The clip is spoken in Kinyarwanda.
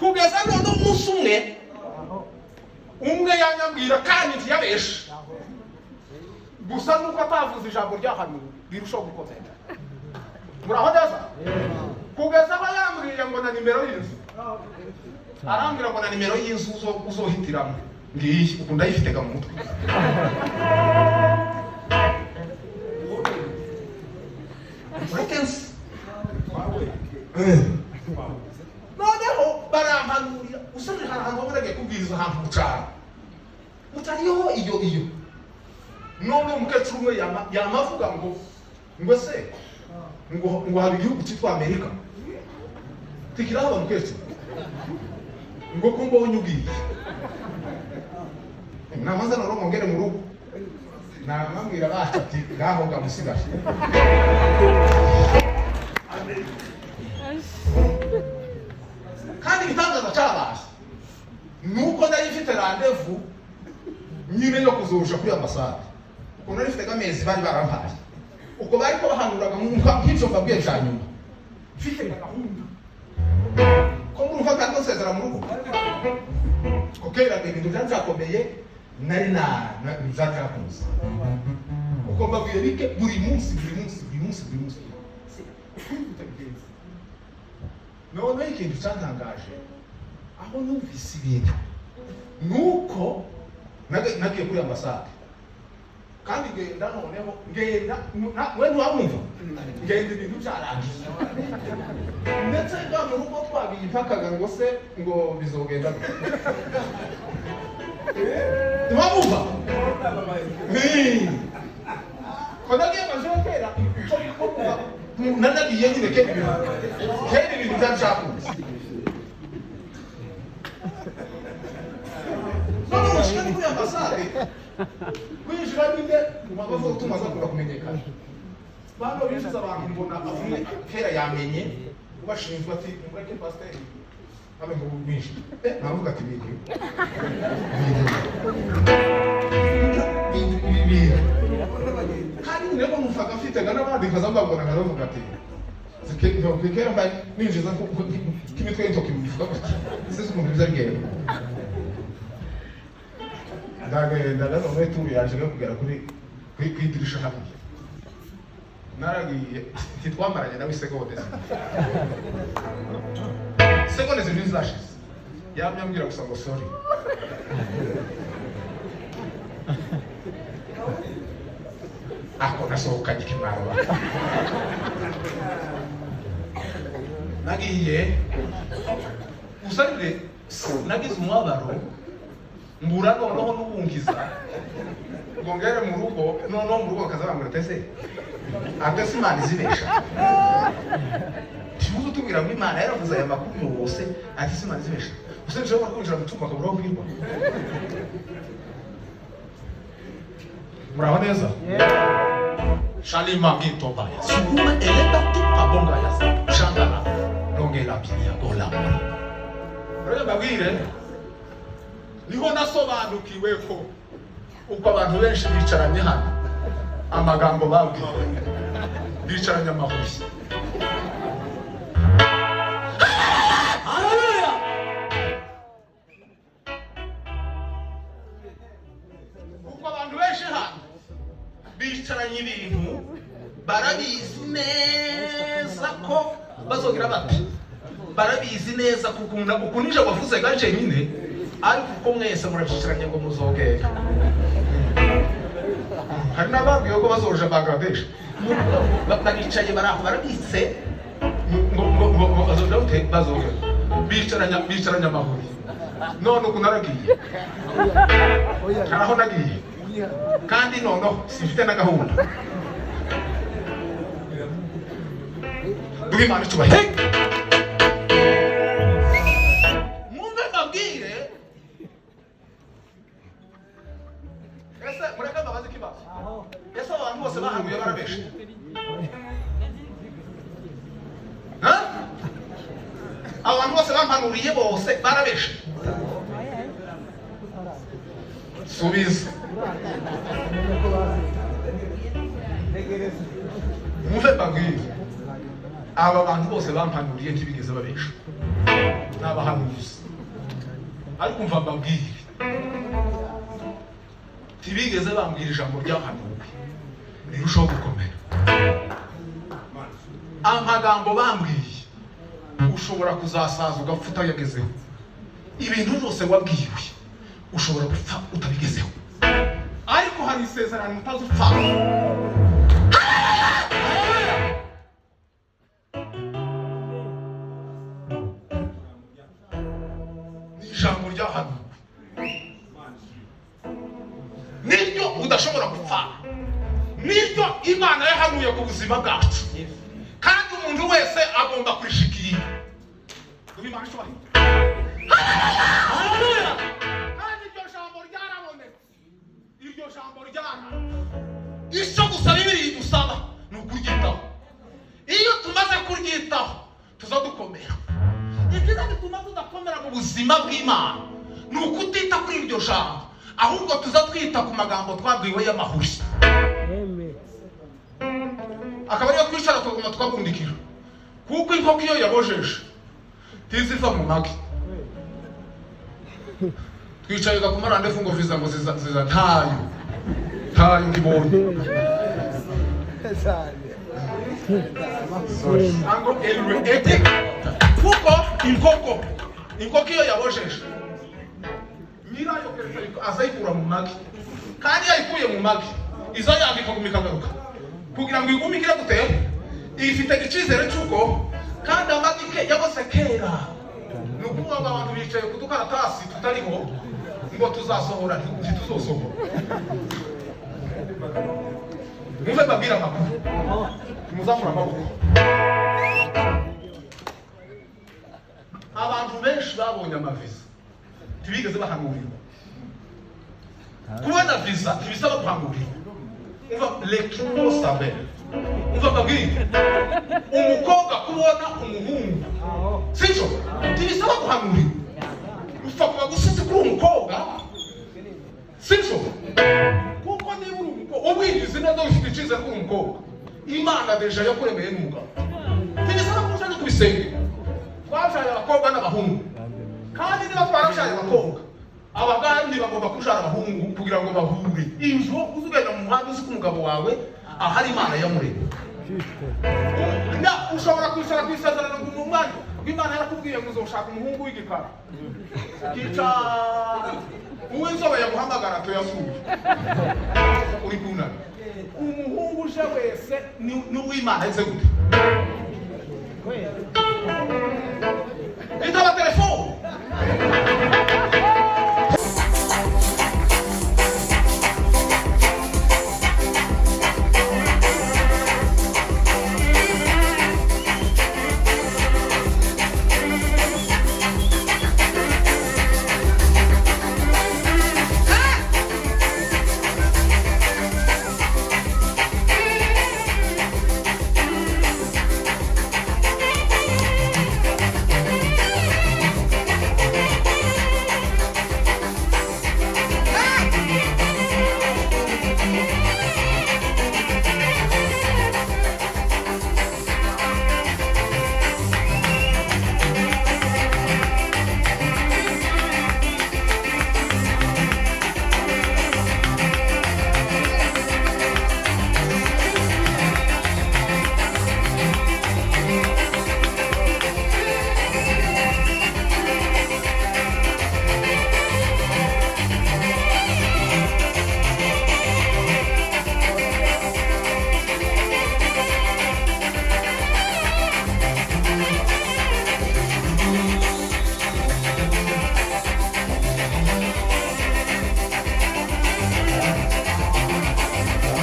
kugeza none umunsi umwe yanyambwira kandi ntiyabeshe gusa nuko atavuze ijambo ryahanuwe rirushaho gukomera. Muraho neza? Kugeza aho yambwiye ngo na nimero y'inzu, arambwira ngo na nimero y'inzu uzohitiramo ngiyi uku ndayifite ga mu mutwe. Murakensi noneho barampanurira usubije ahantu bagiye kubwiriza ahantu mucara mutariho iyo none umukecuru umwe yamavuga ngo se ngo hari igihugu cyitwa Amerika tikiraho abamukecuru ngo ko mbonye ugiye namaze no ngere mu rugo namambwira bacu ati ngaho gamusigaje kandi igitangaza cyabaye nuko nari mfite randevu nyine yo kuzurusha kuri ambasade uko nari mfite amezi bari barampaye uko bari ko bahanuraga mu nk'icyo mbabwiye cya nyuma mfite gahunda ko murumva kandi nsezera mu rugo ko kera ibintu byakomeye nari nzakakuza uko mbabwiye bike buri munsi none ikintu cyantangaje aho numvise ibintu nuko nagiye kuri ambasade kandi ngenda noneho we ntiwamwumva ngenda ibintu byarangiye ndetse bwa mu rugo twagiye impakaga ngo se ngo bizogenda ntiwamwumva ko nagiye majeho kera icyo gikorwa nanagiye nyine kera ibintu byacyakunze none umushyira kuri ambasade kwinjira nyine umaze tumaze kumenyekana bano binjiza abantu mbona avuye kera yamenye ubashinzwe ati mureke pasiteri abe ngo binshi navuga ati bigiye kandi niba numvaga mfite n'abandi nkazambabona nkazavuga ati kera mbaye ninjiza k'imitwe y'intoki bivuga gutya ese ukuntu biza bigenda ndagenda none turi yaje kugera kuri idirisha hakurya naragiye ntitwamaranye nawe segonde zibiri zashize yamyambwira gusa ngo sorry ako nasohokanye kimaro nagiye usarire nagize umwabaro mbura noneho n'ubungiza ngo ngere mu rugo noneho mu rugo akazabambura tese atese Imana izibesha timuze tubwira ngo Imana yaravuze aya makuru yose atese Imana izibesha usibye ko kwinjira mu cyumba akabura aho kwirwa muraho neza Shalima Gitobaya Sukuma eleta tupa bonga ya sa Shangala Longela Pia Gola Rega babwire niho nasobanukiwe ko uko abantu benshi bicaranye hano amagambo babwiwe bicaranye amahushyi haleluya uko abantu benshi hano bicaranye ibintu barabizi neza ko bazogira bati barabizi neza kukunda ukunije wavuze gace nyine ariko uko mwese murabicaranye ngo muzogera hari n'ababwiye ko bazoje Bangladesh baricaye baraho barabitse ngo bazogera bicaranye amahuri none uku naragiye aho nagiye kandi noneho simfite na gahunda duhe Imana icyubahiro mwumve mbabwire ese mureke mbabaze ikibazo ese abantu bose bahanuye barabeshe abantu bose bampanuriye bose barabeshe subiza mwumve mbabwire aba bantu bose bampanuriye ntibigeze babesha n'abahanuzi ariko umva mbabwire ntibigeze bambwira ijambo ryahanuwe rirushaho gukomera. Amagambo bambwiye ushobora kuzasaza ugapfa utayagezeho. Ibintu byose wabwiwe ushobora gupfa utabigezeho, ariko hari isezerano utazupfa. Ni ijambo ryahanuwe niryo udashobora gupfa, niryo Imana yahanuye ku buzima bwacu, kandi umuntu wese agomba kurishikira. Imana ishobora kandi iryo jambo ryarabonetse, iryo jambo icyo gusa Bibiliya idusaba ni ukuryitaho. Iyo tumaze kuryitaho tuzadukomera. Ibyiza bituma tudakomera mu buzima bw'Imana ni ukutita kuri iryo jambo, ahubwo tuzatwita ku magambo twabwiwe y'amahuri. Akaba ariyo twicara tukaguma twabundikira, kuko inkoko iyo yabojeje tiziva mu magi. Twicaye ku marandevu ngo viza ngo ziza ntayo ngibonye. Ango elwe ete kuko inkoko iyo yabojeje nyirayo azayikura mu magi, kandi yayikuye mu magi iza yandika kumikagaruka kugira ngo igumikire gutera ifite icyizere cy'uko kandi amagi ke yabose kera. Ni ukuvuga ngo abantu bicaye ku dukaratasi tutariho ngo tuzasohora ntituzosohora. Mumve babwira amakuru, muzamura amaboko. Abantu benshi babonye amaviza ntibigeze bahanurirwa. Kubona viza ntibisaba guhanurirwa. Umva lekino sabere, umva babwira umukobwa kubona umuhungu sicyo ntibisaba guhanurirwa. Upfa kuba gusize kuri umukobwa sicyo, kuko niba uri umukobwa ubizi neza ufite icyizere kuri umukobwa, Imana deja yakuremeye n'umugabo. Ntibisaba kuja no kubisengera. Twabyaye abakobwa n'abahungu, kandi niba twarabyaye abakobwa, abagandi bagomba kujana abahungu kugira ngo bahure. Injo uzugenda mu muhanda uzi ko umugabo wawe ahari Imana yamuremye. Ushobora kwicara kwisezerano mu mwanya Imana yarakubwiye ngo uzoshaka umuhungu w'igikara kica uw'inzobe yaguhamagara tuyasuye uri kunana. Umuhungu uje wese ni uw'Imana ize gute